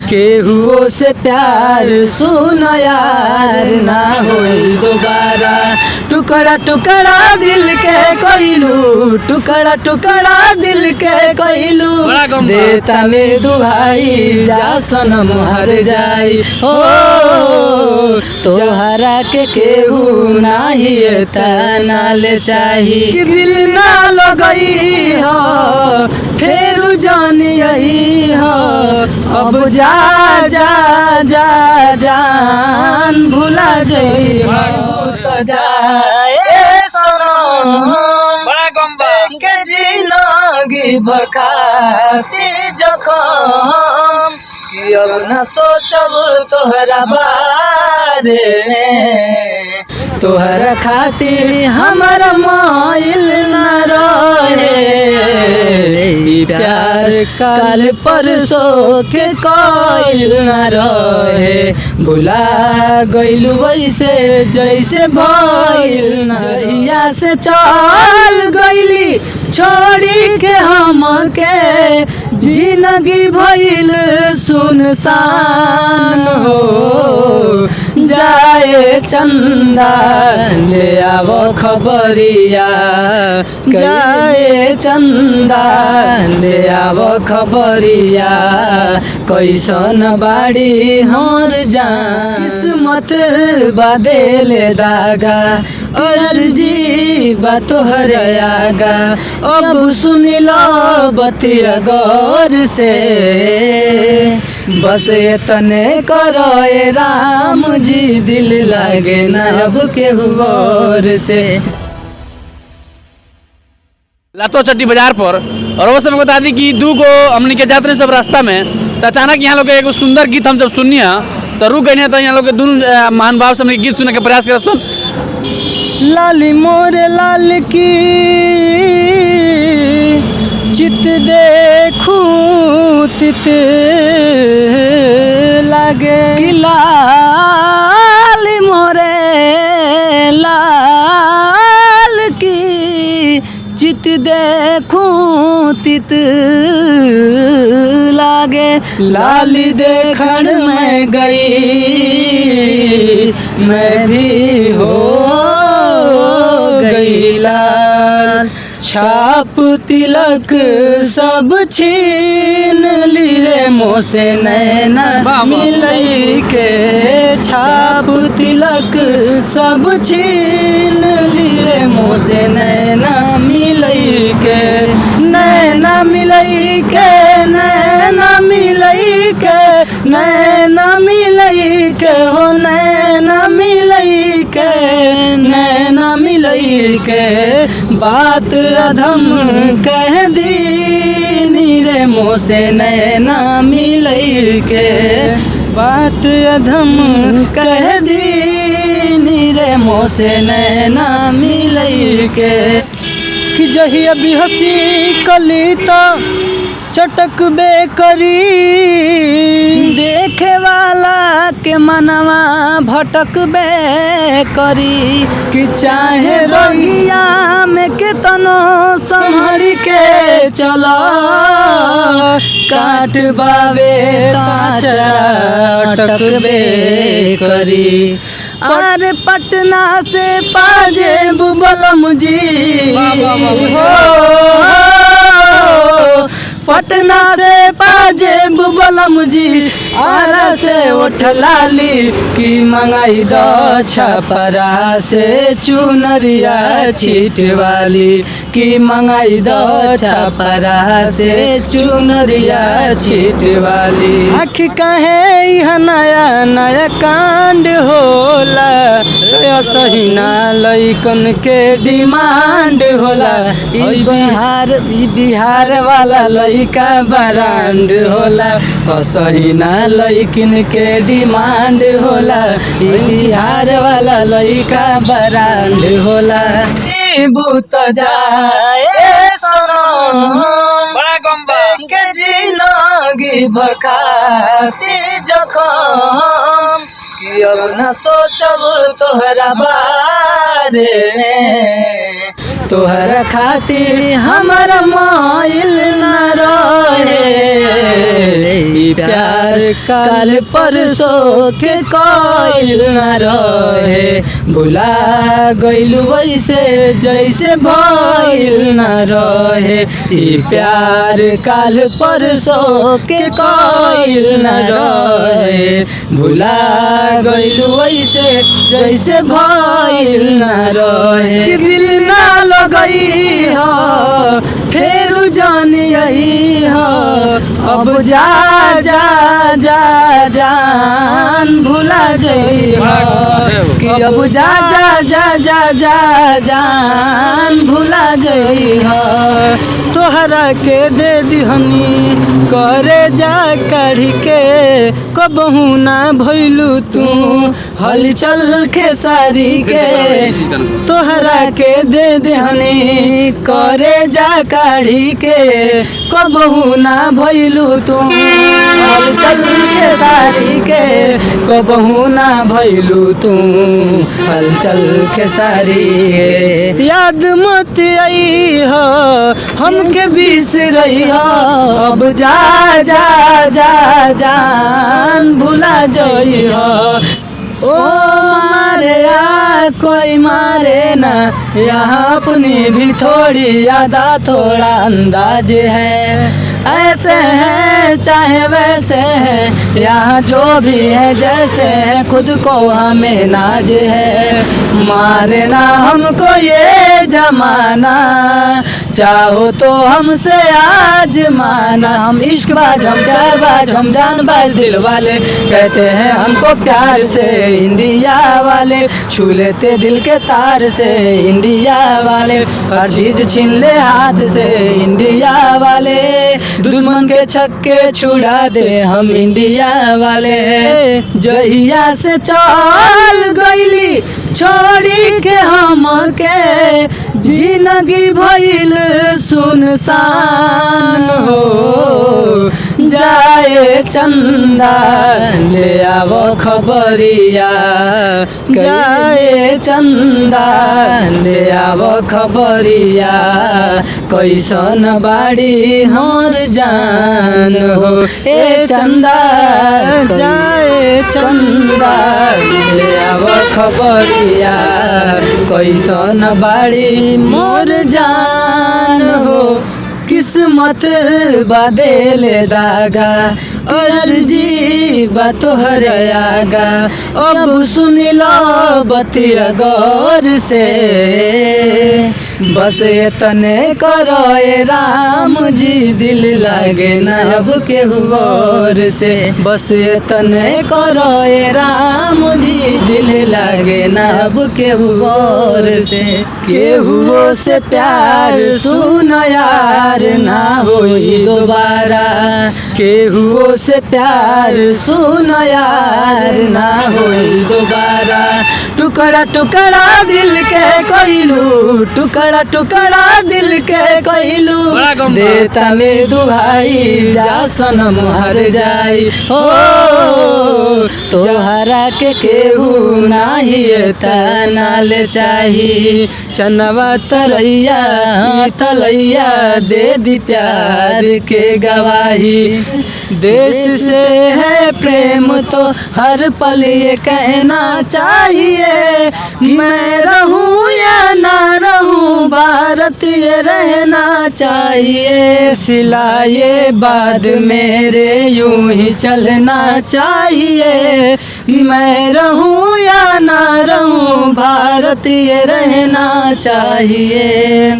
केहुओ से प्यार सुनो यार ना होई दोबारा। टुकड़ा टुकड़ा दिल के कोइलू, टुकड़ा टुकड़ा दिल के कोइलू, देता ने दुहाई जा सनम हर जाई। हो तोहरा के केहू नाही नाल चाही कि दिल ना लगई हो फेर जानियई हो। अब जा जा जा जान भुला जई हो जाए सनम बड़ा गम्बा के जिंदगी बखाती जखम कि अब न सोचब तोहरा बारे में। तोहरा खातिर हमर मोइल न रहे प्यार काल परसों के कोइल न रहे। भुला गइलू वैसे जैसे भइल न जहिया से चल गइली छोड़ी के हमके जिंदगी भइल सुनसान हो। जाए चंदा ले आवो खबरिया, जाए चंदा ले आवो खबरिया, कैसन बाड़ी हर जान किस्मत बदले दागा अर्जी बा तोहर आगा। अब सुन लो बतिया गौर से बस तने करो ए राम जी दिल लागे ना अब केहू और से। लातो चट्टी बाजार पर और वो समय बता दी कि दू गो हमनी के जाते सब रास्ता में तो अचानक यहाँ लोग एगो सुंदर गीत हम जब सुनिए तो रुक गए तो यहाँ लोग दोनों महान भाव से हमनी गीत सुनने के प्रयास कर सुन। लाली मोरे लाल की चित देखूं तित लागे कि लाली मोरे लाल की चित देखूं तित लागे। लाली देखण में गई मैं भी हो गई लाल। छाप तिलक सब छीन ली रे मोसे नैना मिलई के। छाप तिलक सब छीन ली रे मोसे नैना मिलई के। नैना मिलई के नैना मिलई के नैना मिलई के हो नैना मिलई के नैना मिलई के। बात अधम कह दी नीरे मोसे नैना मिलई के। बात अधम कह दी नीरे मोसे नैना मिलई के। कि जहिया भी हंसी कली तो चटक बे करी देखे वाला के मनवा भटक बे करी। कि चाहे रंगिया में कितनो संभल के चलो काट बावे चटक बे करी। अरे पटना से पाजे बुबलम जी पटना से पाजे बुबलम जी आरा से उठ लाली की मंगाई दो छपरा से चुनरिया छीट वाली की मंगाई दो छपरा से चुनरिया छीट वाली। आँख कहे नया नया कांड होला सही ना लइकन के डिमांड होला। ई बिहार वाला लइका ब्रांड होला सही ना लइकिन के डिमांड होला। ई बिहार वाला लइका ब्रांड होला। भूत जाए सनम बड़ा गम्बा के जिंदगी बखाती जखम कि अब न सोचब तोहरा बारे में। तोहरा खातिर हमारा माइल न रहे, ई प्यार काल परसों के कोइल न रहे, भुला गइलू वैसे जैसे भइल न रहे, ई प्यार काल परसों के कोइल न रहे, भुला गइलू वैसे जैसे भइल न रहे, कि दिल ना लगई हो फेर जानी आई हो, अब जा जा जा जान भुला जई हो, कि अब जा जा जा जा जा जान भुला जई हो, तोहरा के दे दिहनी करे जा काढ़ी के, कबहू ना भइलू तू हलचल खेसारी के, तोहरा के दे दिहनी करे जा काढ़ी के, कबहू ना भइलू तू हलचल खेसारी के, कबहू ना भइलू तू हलचल खेसारी के, याद मत आई हो हमके बिसरई हो, अब जा जा जा जान भुला जई हो, ओ मारे या कोई मारे ना, यहाँ अपनी भी थोड़ी यादा थोड़ा अंदाज है, ऐसे है चाहे वैसे है, यहाँ जो भी है जैसे है, खुद को हमें नाज है, मारे ना हमको ये जमाना, चाहो तो हमसे आज माना, हम इश्क बाज हम प्यार बाज हम जान बाज दिल वाले, कहते हैं हमको प्यार से इंडिया वाले, छू लेते दिल के तार से इंडिया वाले, हर चीज छीन ले हाथ से इंडिया वाले, दुश्मन के छक्के छुड़ा दे हम इंडिया वाले, जहिया से चल गईली छोड़ी के हमके, जिंदगी भइल सुनसान हो, जाए चंदा ले आवो खबरिया, जाए चंदा ले आवो खबरिया, कैसन बाड़ी हर जान हो, ए चंदा जाए चंदा ले आवो खबरिया, कैसन बाड़ी मोर जान हो, किस्मत बदले दागा अर्जी बा तोहर आगा, अब सुन लो बतिया गौर से, बस तने करो ए राम जी दिल लागे ना अब केहू और से, बस तने करो ए राम जी दिल लागे ना अब केहू और से, केहू से प्यार सुन यार ना होई दोबारा, केहू से प्यार सुन यार ना होई दोबारा, टुकड़ा टुकड़ा दिल के कोइलू, टुकड़ा टुकड़ा दिल के कोइलू, देता में दुहाई जा सनम हर जाई हो, तोहरा के केहू नाही नाल चाही, चनवा तरैया तलैया दे दी प्यार के गवाही, देश से है प्रेम तो हर पल ये कहना चाहिए, कि मैं रहूं या ना रहूं भारत ये रहना चाहिए, सिलाए बाद मेरे यूं ही चलना चाहिए, कि मैं रहूं या ना रहूं भारत ये रहना चाहिए।